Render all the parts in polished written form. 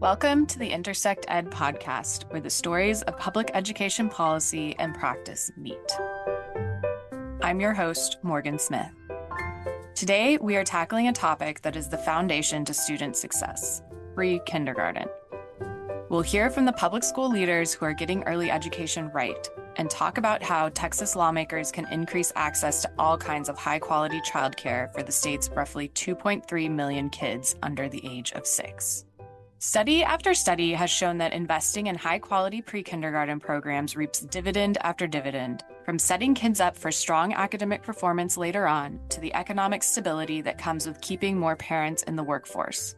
Welcome to the Intersect Ed podcast, where the stories of public education policy and practice meet. I'm your host, Morgan Smith. Today, we are tackling a topic that is the foundation to student success, pre-kindergarten. We'll hear from the public school leaders who are getting early education right and talk about how Texas lawmakers can increase access to all kinds of high-quality childcare for the state's roughly 2.3 million kids under the age of 6. Study after study has shown that investing in high-quality pre-kindergarten programs reaps dividend after dividend, from setting kids up for strong academic performance later on to the economic stability that comes with keeping more parents in the workforce.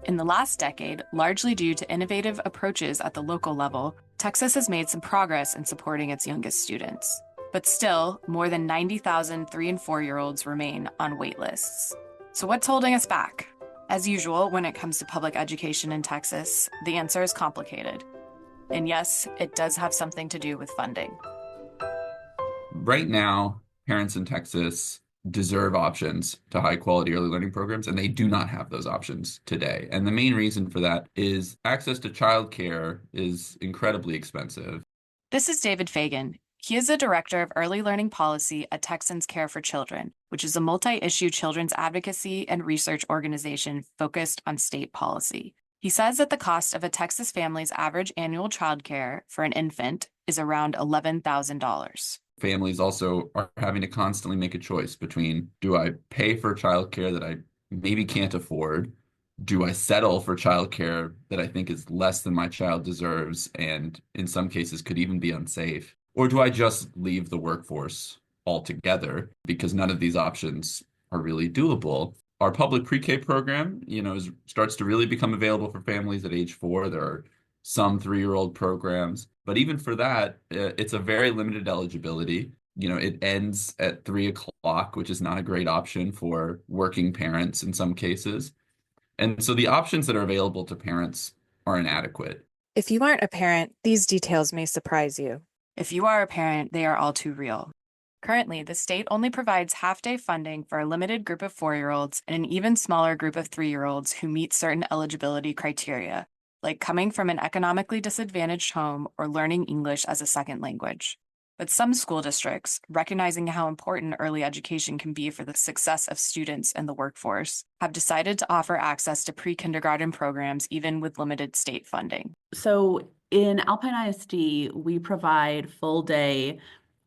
In the last decade, largely due to innovative approaches at the local level, Texas has made some progress in supporting its youngest students. But still, more than 90,000 3- and 4-year-olds remain on wait lists. So what's holding us back? As usual, when it comes to public education in Texas, the answer is complicated. And yes, it does have something to do with funding. Right now, parents in Texas deserve options to high quality early learning programs, and they do not have those options today. And the main reason for that is access to childcare is incredibly expensive. This is David Feigen. He is the director of early learning policy at Texans Care for Children, which is a multi-issue children's advocacy and research organization focused on state policy. He says that the cost of a Texas family's average annual childcare for an infant is around $11,000. Families also are having to constantly make a choice between, do I pay for childcare that I maybe can't afford? Do I settle for childcare that I think is less than my child deserves and in some cases could even be unsafe? Or do I just leave the workforce altogether because none of these options are really doable? Our public pre-K program, starts to really become available for families at age 4. There are some 3-year-old programs, but even for that, it's a very limited eligibility. It ends at 3 o'clock, which is not a great option for working parents in some cases. And so the options that are available to parents are inadequate. If you aren't a parent, these details may surprise you. If you are a parent, they are all too real. Currently, the state only provides half-day funding for a limited group of 4-year-olds and an even smaller group of 3-year-olds who meet certain eligibility criteria, like coming from an economically disadvantaged home or learning English as a second language. But some school districts, recognizing how important early education can be for the success of students and the workforce, have decided to offer access to pre-kindergarten programs even with limited state funding. So in Alpine ISD, we provide full-day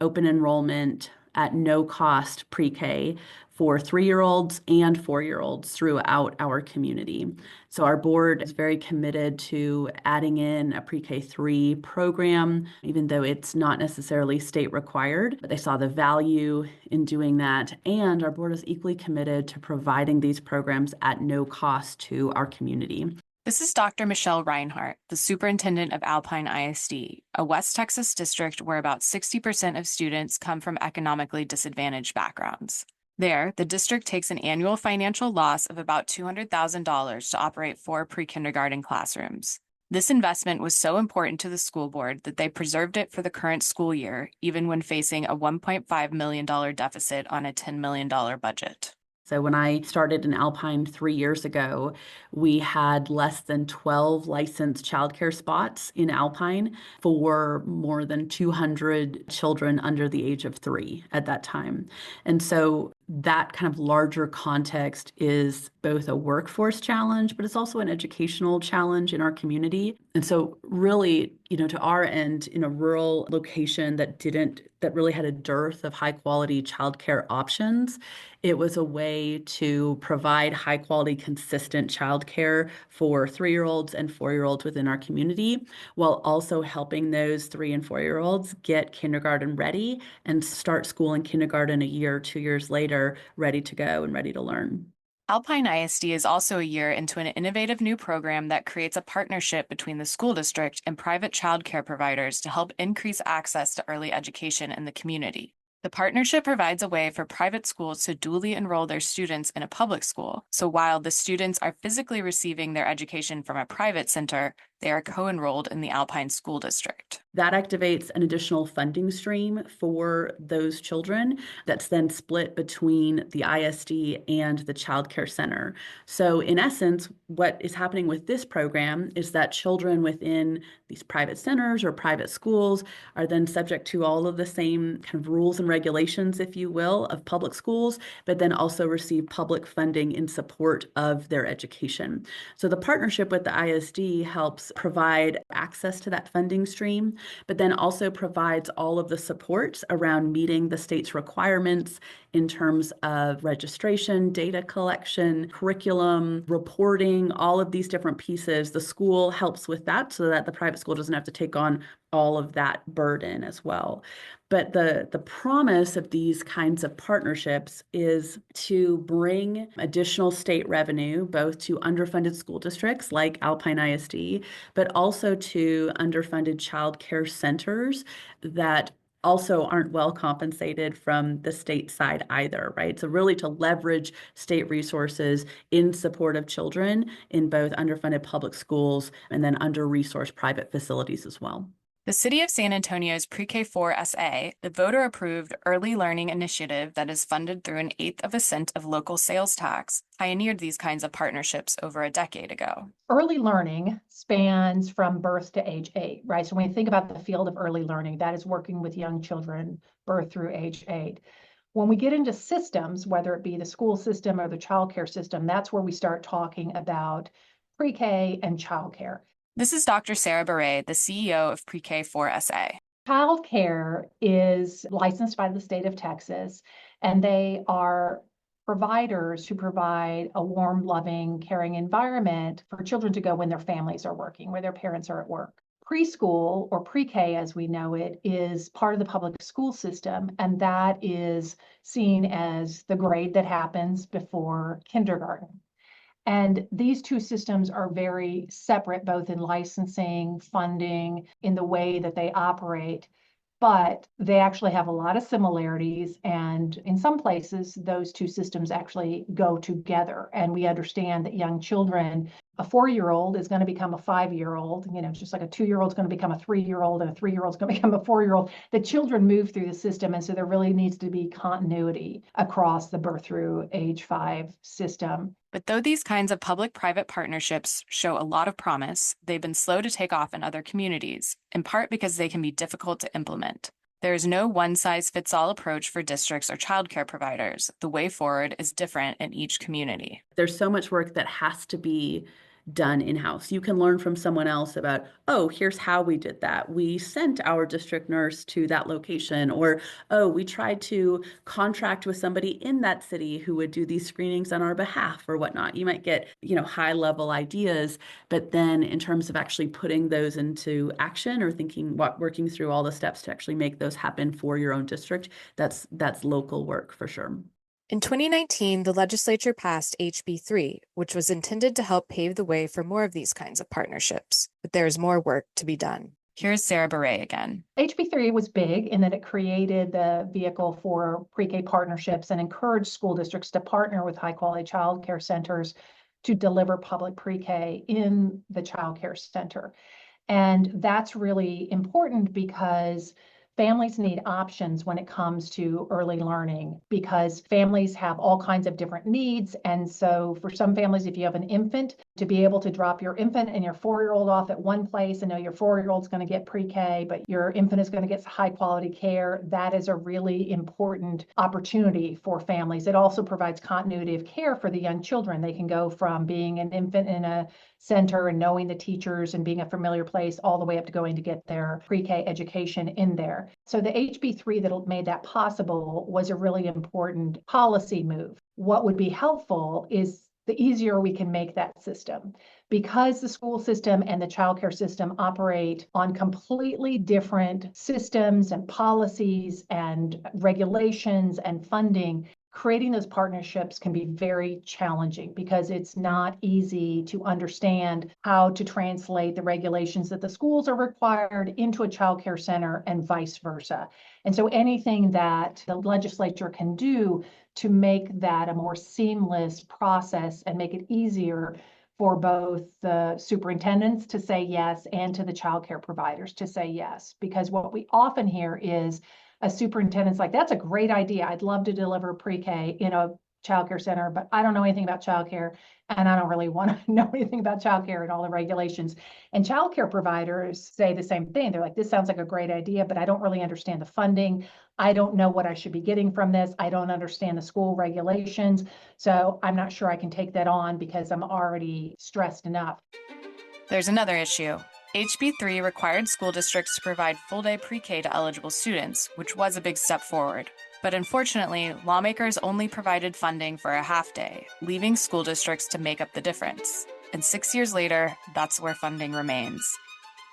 open enrollment at no cost pre-K for 3-year-olds and 4-year-olds throughout our community. So our board is very committed to adding in a pre-K 3 program, even though it's not necessarily state required. But they saw the value in doing that. And our board is equally committed to providing these programs at no cost to our community. This is Dr. Michelle Rinehart, the superintendent of Alpine ISD, a West Texas district where about 60% of students come from economically disadvantaged backgrounds. There, the district takes an annual financial loss of about $200,000 to operate 4 pre-kindergarten classrooms. This investment was so important to the school board that they preserved it for the current school year, even when facing a $1.5 million deficit on a $10 million budget. So when I started in Alpine 3 years ago, we had less than 12 licensed childcare spots in Alpine for more than 200 children under the age of 3 at that time. And so that kind of larger context is both a workforce challenge, but it's also an educational challenge in our community. And so really, to our end, in a rural location that really had a dearth of high quality childcare options, it was a way to provide high quality, consistent childcare for 3-year-olds and 4-year-olds within our community, while also helping those 3 and 4-year-olds get kindergarten ready and start school in kindergarten a year or 2 years later, ready to go and ready to learn. Alpine ISD is also a year into an innovative new program that creates a partnership between the school district and private childcare providers to help increase access to early education in the community. The partnership provides a way for private schools to dually enroll their students in a public school. So while the students are physically receiving their education from a private center, they are co-enrolled in the Alpine School District. That activates an additional funding stream for those children that's then split between the ISD and the child care center. So in essence, what is happening with this program is that children within these private centers or private schools are then subject to all of the same kind of rules and regulations, if you will, of public schools, but then also receive public funding in support of their education. So the partnership with the ISD helps provide access to that funding stream, but then also provides all of the supports around meeting the state's requirements in terms of registration, data collection, curriculum, reporting, all of these different pieces. The school helps with that so that the private school doesn't have to take on all of that burden as well. But the promise of these kinds of partnerships is to bring additional state revenue, both to underfunded school districts like Alpine ISD, but also to underfunded child care centers that also aren't well compensated from the state side either, right? So really to leverage state resources in support of children in both underfunded public schools and then under-resourced private facilities as well. The City of San Antonio's Pre-K-4 SA, the voter-approved early learning initiative that is funded through an eighth of a cent of local sales tax, pioneered these kinds of partnerships over a decade ago. Early learning spans from birth to age 8, right? So when you think about the field of early learning, that is working with young children birth through age 8. When we get into systems, whether it be the school system or the childcare system, that's where we start talking about pre-K and childcare. This is Dr. Sarah Baray, the CEO of Pre-K-4 SA. Childcare is licensed by the state of Texas, and they are providers who provide a warm, loving, caring environment for children to go when their families are working, where their parents are at work. Preschool, or pre-K as we know it, is part of the public school system, and that is seen as the grade that happens before kindergarten. And these two systems are very separate, both in licensing, funding, in the way that they operate, but they actually have a lot of similarities. And in some places, those two systems actually go together. And we understand that young children, a 4-year-old is going to become a 5-year-old, just like a 2-year-old is going to become a 3-year-old and a 3-year-old is going to become a 4-year-old. The children move through the system. And so there really needs to be continuity across the birth through age 5 system. But though these kinds of public-private partnerships show a lot of promise, they've been slow to take off in other communities, in part because they can be difficult to implement. There is no one-size-fits-all approach for districts or childcare providers. The way forward is different in each community. There's so much work that has to be done in-house. You can learn from someone else about, oh, here's how we did that. We sent our district nurse to that location, or, oh, we tried to contract with somebody in that city who would do these screenings on our behalf or whatnot. You might get, high level ideas, but then in terms of actually putting those into action or working through all the steps to actually make those happen for your own district, that's local work for sure. In 2019, the legislature passed HB 3, which was intended to help pave the way for more of these kinds of partnerships, but there is more work to be done. Here's Sarah Baray again. HB 3 was big in that it created the vehicle for pre-K partnerships and encouraged school districts to partner with high-quality child care centers to deliver public pre-K in the child care center. And that's really important because families need options when it comes to early learning, because families have all kinds of different needs. And so for some families, if you have an infant, to be able to drop your infant and your 4-year-old off at one place and know your 4-year-old is going to get pre-K, but your infant is going to get high quality care, that is a really important opportunity for families. It also provides continuity of care for the young children. They can go from being an infant in a center and knowing the teachers and being a familiar place all the way up to going to get their pre-K education in there. So the HB 3 that made that possible was a really important policy move. What would be helpful is the easier we can make that system, because the school system and the childcare system operate on completely different systems and policies and regulations and funding. creating those partnerships can be very challenging because it's not easy to understand how to translate the regulations that the schools are required into a child care center and vice versa. And so anything that the legislature can do to make that a more seamless process and make it easier for both the superintendents to say yes and to the child care providers to say yes. Because what we often hear is a superintendent's like, that's a great idea. I'd love to deliver pre-K in a childcare center, but I don't know anything about childcare, and I don't really want to know anything about childcare and all the regulations. And childcare providers say the same thing. They're like, this sounds like a great idea, but I don't really understand the funding. I don't know what I should be getting from this. I don't understand the school regulations. So I'm not sure I can take that on because I'm already stressed enough. There's another issue. HB 3 required school districts to provide full-day pre-K to eligible students, which was a big step forward. But unfortunately, lawmakers only provided funding for a half-day, leaving school districts to make up the difference. And 6 years later, that's where funding remains.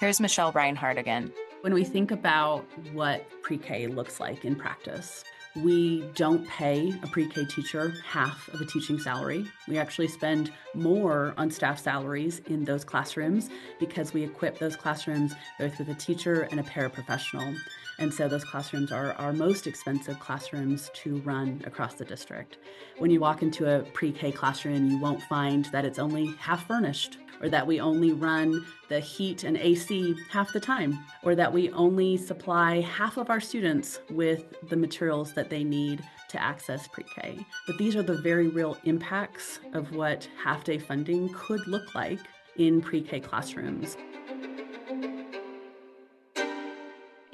Here's Michelle Rinehart again. When we think about what pre-K looks like in practice, we don't pay a pre-K teacher half of a teaching salary. We actually spend more on staff salaries in those classrooms because we equip those classrooms both with a teacher and a paraprofessional. And so those classrooms are our most expensive classrooms to run across the district. When you walk into a pre-K classroom, you won't find that it's only half furnished, or that we only run the heat and AC half the time, or that we only supply half of our students with the materials that they need to access pre-K. But these are the very real impacts of what half-day funding could look like in pre-K classrooms.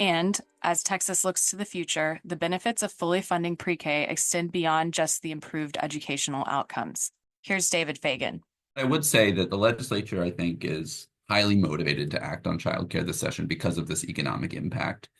And as Texas looks to the future, the benefits of fully funding pre-K extend beyond just the improved educational outcomes. Here's David Feigen. I would say that the legislature, I think, is highly motivated to act on childcare this session because of this economic impact.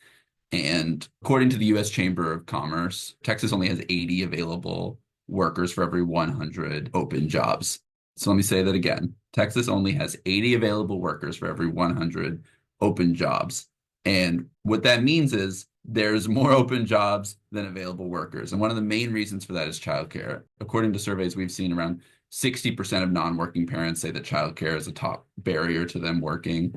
And according to the U.S. Chamber of Commerce, Texas only has 80 available workers for every 100 open jobs. So let me say that again. Texas only has 80 available workers for every 100 open jobs. And what that means is there's more open jobs than available workers. And one of the main reasons for that is childcare. According to surveys we've seen, around 60% of non-working parents say that childcare is a top barrier to them working.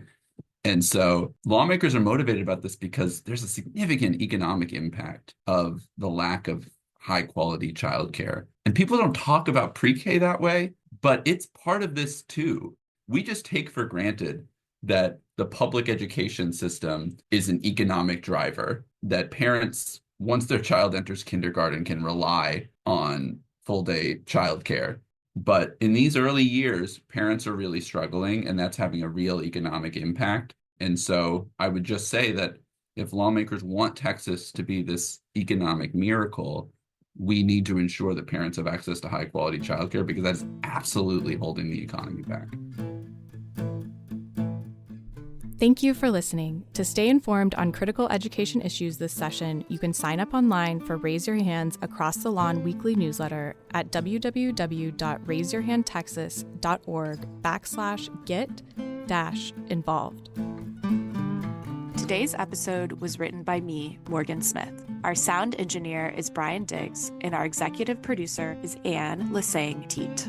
And so lawmakers are motivated about this because there's a significant economic impact of the lack of high quality childcare. And people don't talk about pre-K that way, but it's part of this too. We just take for granted that the public education system is an economic driver, that parents, once their child enters kindergarten, can rely on full-day childcare. But in these early years, parents are really struggling, and that's having a real economic impact. And so I would just say that if lawmakers want Texas to be this economic miracle, we need to ensure that parents have access to high-quality childcare, because that's absolutely holding the economy back. Thank you for listening. To stay informed on critical education issues this session, you can sign up online for Raise Your Hands Across the Lawn weekly newsletter at www.raiseyourhandtexas.org/get-involved. Today's episode was written by me, Morgan Smith. Our sound engineer is Brian Diggs, and our executive producer is Anne Lesang Teet.